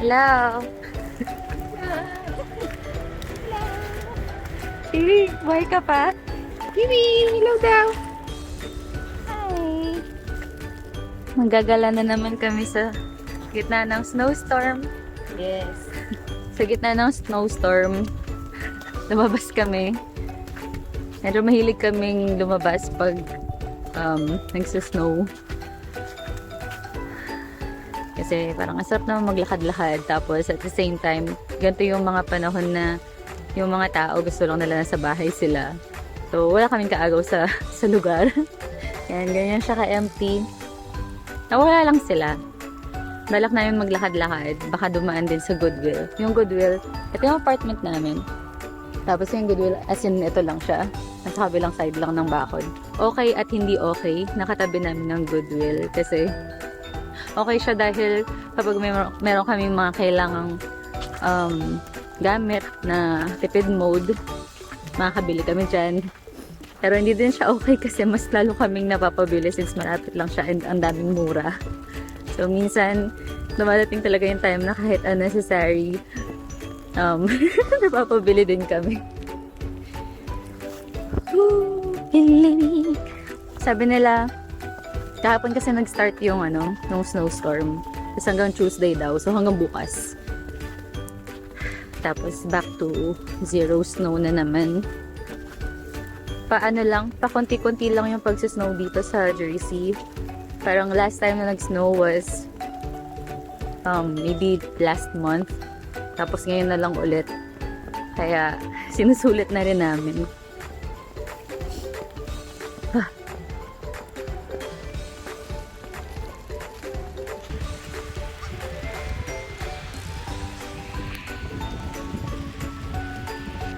Hello. Kiwi, buhay ka pa? Kiwi, hello daw. Hi. Manggagala na naman kami sa gitna ng snowstorm. Yes. Sa gitna ng snowstorm, lumabas kami. Medyo mahilig kaming lumabas pag nagsasnow. Kasi parang ang sarap naman maglakad-lakad. Tapos at the same time, ganito yung mga panahon na yung mga tao gusto lang nila nasa bahay sila. So wala kaming kaagaw sa lugar. Yan, ganyan siya ka-empty. Nawala lang sila. Balak namin maglakad-lakad. Baka dumaan din sa Goodwill. Yung Goodwill, ito yung apartment namin. Tapos yung Goodwill, as in ito lang siya. Nasa kabilang side lang ng bakod. Okay at hindi okay, nakatabi namin ng Goodwill. Kasi okay siya dahil kapag meron kaming mga kailangang gamit na tipid mode, makakabili kami dyan. Pero hindi din siya okay kasi mas lalo kaming napapabili since malapit lang siya and ang daming mura. So minsan, dumadating talaga yung time na kahit unnecessary, napapabili din kami. Sabi nila, kahapon kasi nag-start yung snowstorm. Tapos hanggang Tuesday daw. So hanggang bukas. Tapos back to zero snow na naman. Pakunti-kunti lang yung pagsisnow dito sa Jersey. Parang last time na nag-snow was maybe last month. Tapos ngayon na lang ulit. Kaya sinusulit na rin namin.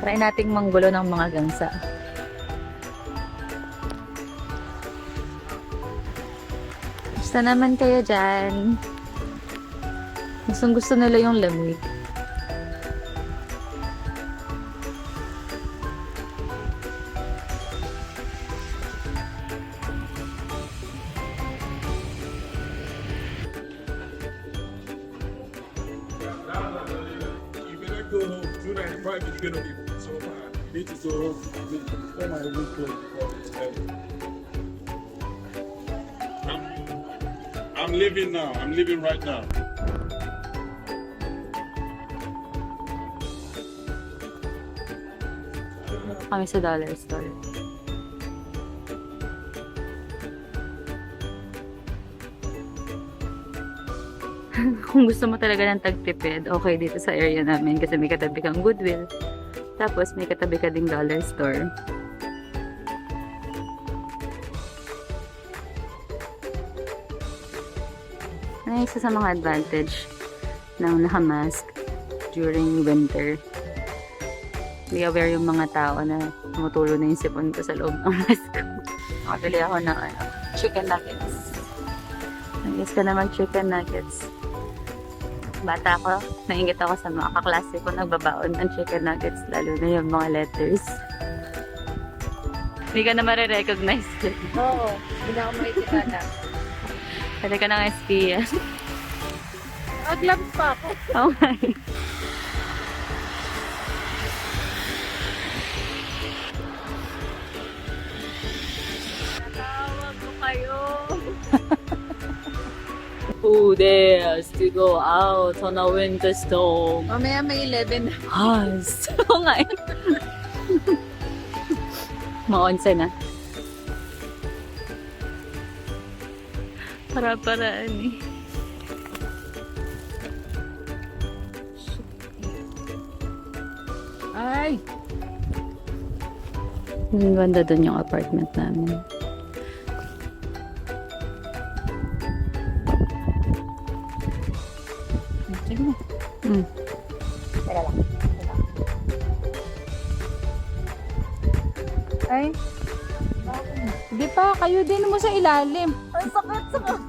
Try nating manggulo ng mga gangsa. Gusto naman kayo dyan. Gusto nila yung lamig. You better go home. 295 is gonna be so hard. You need to go home. Where my weekly? I'm leaving now. I'm leaving right now. Kami sa dollar store. Kung gusto mo talaga ng tagtipid, okay dito sa area namin kasi may katabi kang Goodwill. Tapos may katabi ka ding dollar store. Ano isa sa mga advantage ng nakamask during winter? Hindi aware yung mga tao na tumutulo na yung sipon ko sa loob ng mask ko. Nakabili ako ng chicken nuggets. Nag-is ka naman chicken nuggets. Bata ako, nainggit ako sa mga kaklase ko nagbabaon ng chicken nuggets, lalo na yung mga letters. Hindi ka na marirecognize. Oo, hindi na ako makikilala. Pwede ka ng SPA. Nag-gloves pa ako. Okay. Natawag ko kayo. Who dares to go out on a winter storm? Mamaya may 11 na. Has. Oo nga eh. Ma-onse na. Para-paraan eh. Ay! Ganda dun yung apartment namin. Sige na. Teka lang. Ay. Hindi pa, kayo din mo sa ilalim. Ay, sakit.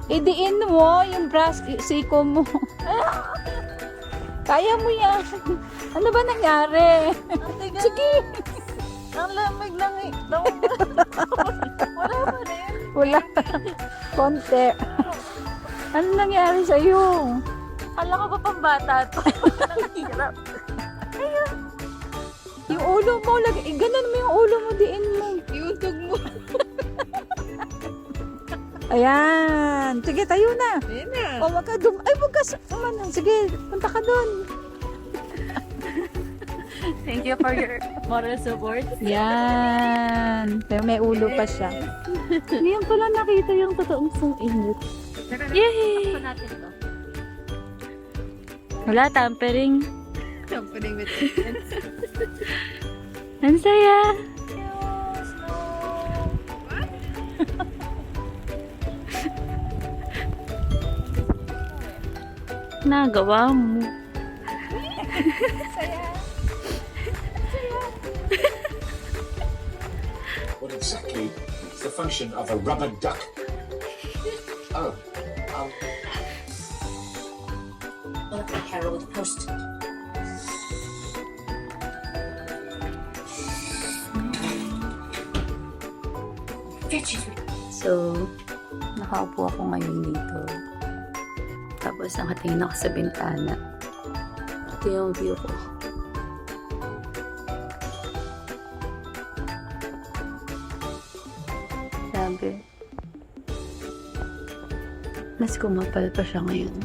Idiin mo yung brush, siko mo. Kaya mo yan. Ano ba nangyari? Sige. Ang lamig lang eh. Wala pa rin. Wala. Konti. Ano nangyari sa'yo? Kala ko pa pambata to. Ang hirap. Yung ulo mo, ganun mo yung ulo mo, diin mo. Iuntog mo. Ayan. Sige, tayo na. Ayan na. O, wag ka ay, wag ka umanan. Sige, punta ka doon. Thank you for your moral support. Yan. Pero may ulo pa siya. Ngayon ko lang nakita yung totoong init. Yay! Wala, tampering. Tampering with Ang saya! Nagawa mo. What exactly is the function of a rubber duck? Oh, What the Herald Post? So, nakaupo ako ngayon dito. Tapos nakatingin ako sa bintana. Ito yung view ko. Sabi. Mas kumapal pa siya ngayon.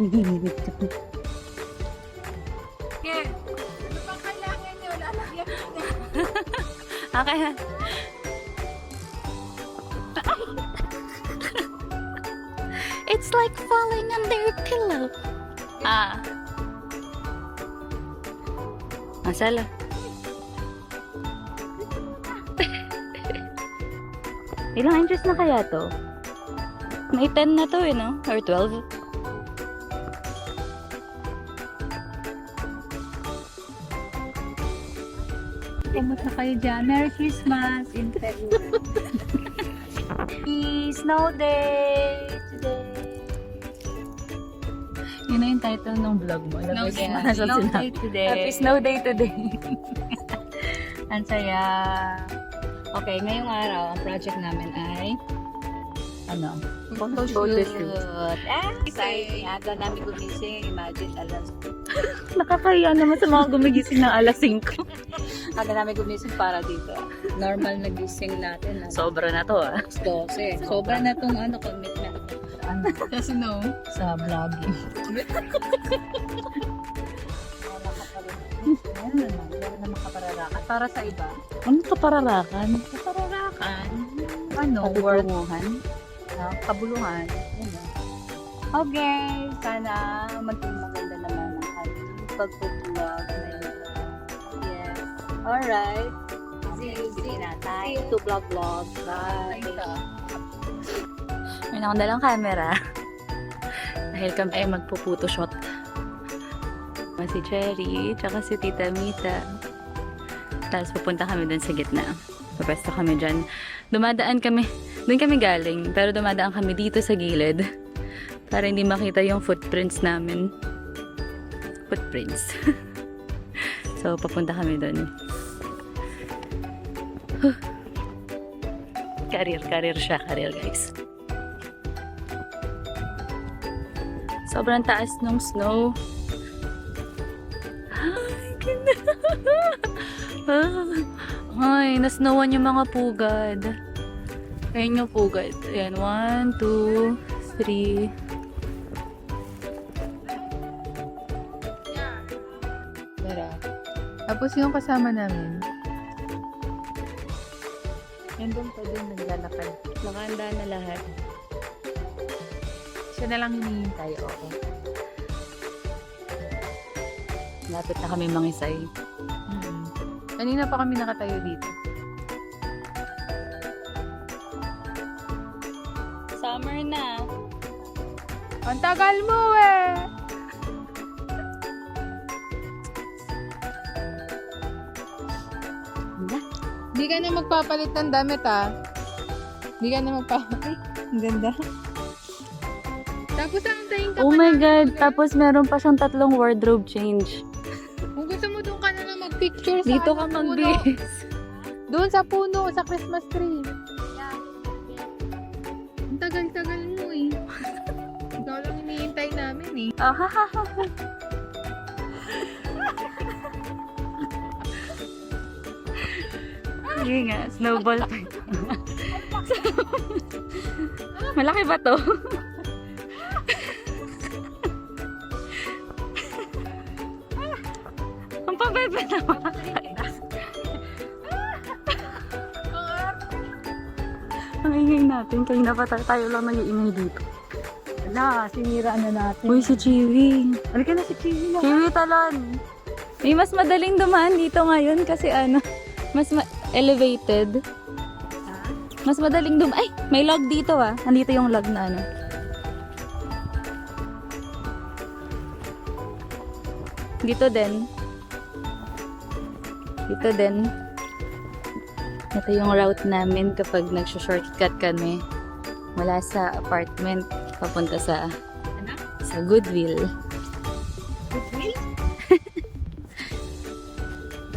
Nahihilig ka po. Yeah. Ano pang kailangan nyo? Lalagyan ko na. Okay. It's like falling under a pillow. Masala. Ilang inches na kaya to? May 10 na to no? Or 12? Pumunta kayo dyan. Merry Christmas in February. Snow day today. Yun na yung title ng vlog mo. Snow Labas day. mo na sa Snow sinabi. day today. Happy snow day today. Ang saya. Okay, ngayong araw, ang project namin ay ano? Photoshoot. Exciting. Aga namin gumising. Imagine, alas. Nakakahiya naman sa mga gumigising ng alas 5. Aga namin gumising para dito. Normal na gising natin. Sobra na to Alas 12. Sobra na itong commitment. Ano? Kasi no. Sa vlogging. Meron na makapararakan. Para sa iba. Ano to pararakan? Kapararakan. Ano? Worth. Kabuluhan. Yun. Okay. Sana maging maganda naman ang ating pag-vlog ngayon. Yes. Alright. See you na tayo. To vlog. Bye. May ako dalang camera. Dahil kami ay magpo-photoshoot. Si Cherry, tsaka si Tita Mita. Tapos pupunta kami dun sa gitna. Papesto kami dyan. Dumadaan kami, dun kami galing, pero dumadaan kami dito sa gilid. Para hindi makita yung footprints namin. Footprints. So, papunta kami dun. Career siya. Career, guys. Sobrang taas ng snow. Ay, ganda. Ay, nasnowan yung mga pugad. Ayan yung pugad. Ayan, 1, 2, 3. Tara. Tapos yung kasama namin. Nandun pa din naglalakad. Nakahanda na lahat. Siya na lang hinihintay. Okay. Lapit na kami mangisay. Kanina pa kami nakatayo dito. Summer na. Ang tagal mo eh! Di ka na magpapalit ng damit ah. Di ka na magpapalit. Ang ganda. Tapos antayin ka Oh pa my namin God. ulit. Tapos meron pa siyang 3 wardrobe change. Kung gusto mo doon ka na lang mag-picture sa Dito ano, ka puno. mag-bis. Doon sa puno, sa Christmas tree. Ang tagal-tagal mo eh. Ikaw lang hinihintay namin eh. Ah, ha, ha, ha. Sige nga, snowball pa ito. Malaki ba to? Ang pabebe naman. Ang ingay natin. Kanina pa tayo lang nag-iingay dito. Na, sinira na natin. Uy, si Chiwi. Halika na si Chiwi na. Chiwi talon. May mas madaling dumaan dito ngayon kasi mas elevated. Mas madaling ay, may log dito ah. Nandito yung log na ano. Dito din. Dito din. Ito yung route namin kapag nag-shortcut kami mula sa apartment papunta sa Goodwill.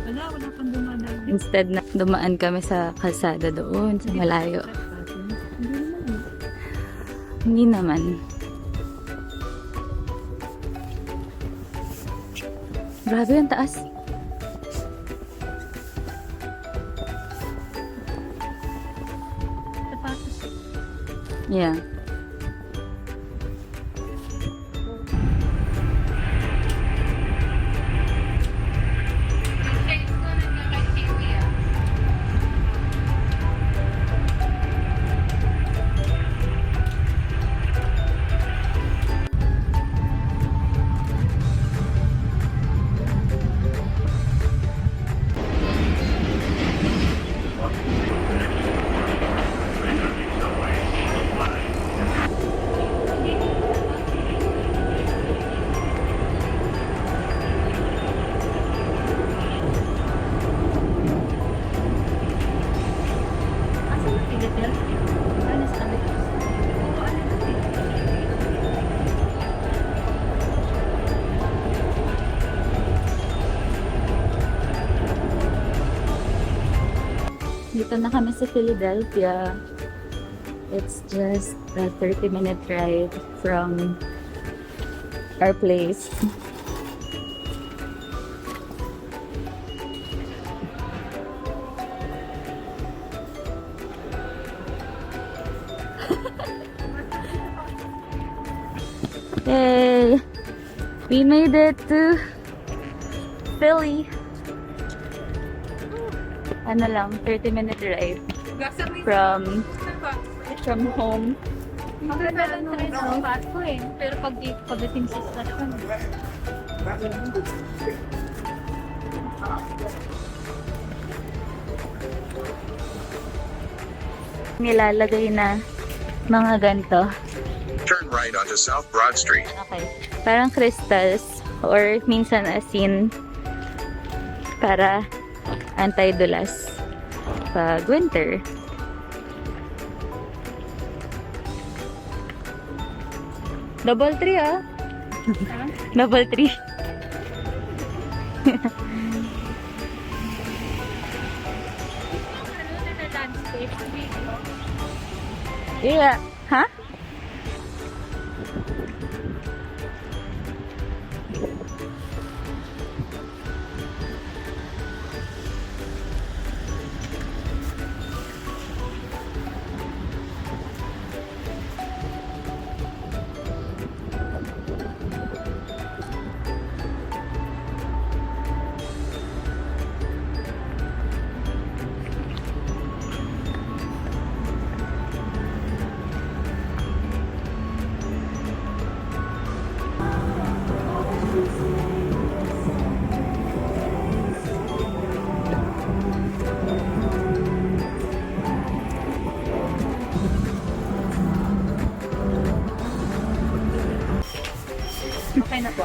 Wala pang dumadaan. Instead na dumaan kami sa kalsada doon, sa malayo. Hindi naman. Grabe ang taas. Yeah. Dito na kami sa Philadelphia. It's just a 30-minute ride from our place. Yay! We made it to Philly. Ano lang, 30-minute ride from home. Maganda lang tayo sa Pasko eh. Pero pagdating sa station. Nilalagay na mga ganito. Turn right onto South Broad Street. Okay. Parang crystals or minsan asin para anti-dulas pag winter. Double 3 ah. Double 3. Yeah. Ha?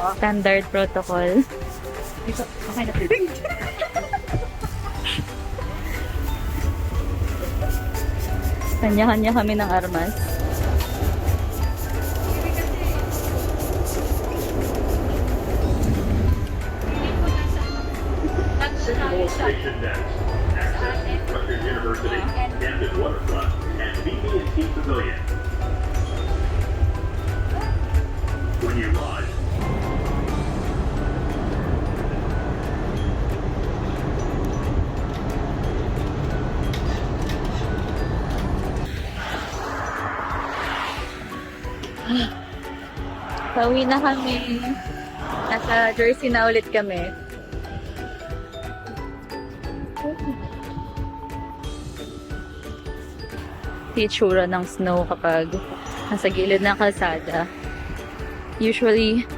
Standard protocol. Kanya-kanya kami ng armas. Station next. Access Rutgers University, Camden Waterfront, and BB&T Pavilion. When you arrive, Pauwi na kami. Nasa Jersey na ulit kami. Itsura ng snow kapag nasa gilid ng kalsada. Usually,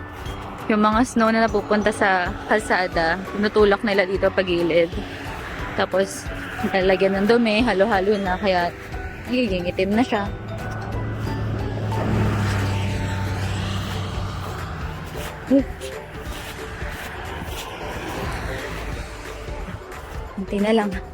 yung mga snow na napupunta sa kalsada, tinutulak nila dito pagilid. Tapos, nalagyan ng dumi, halo-halo na, kaya nagiging itim na siya. Kunti na lang.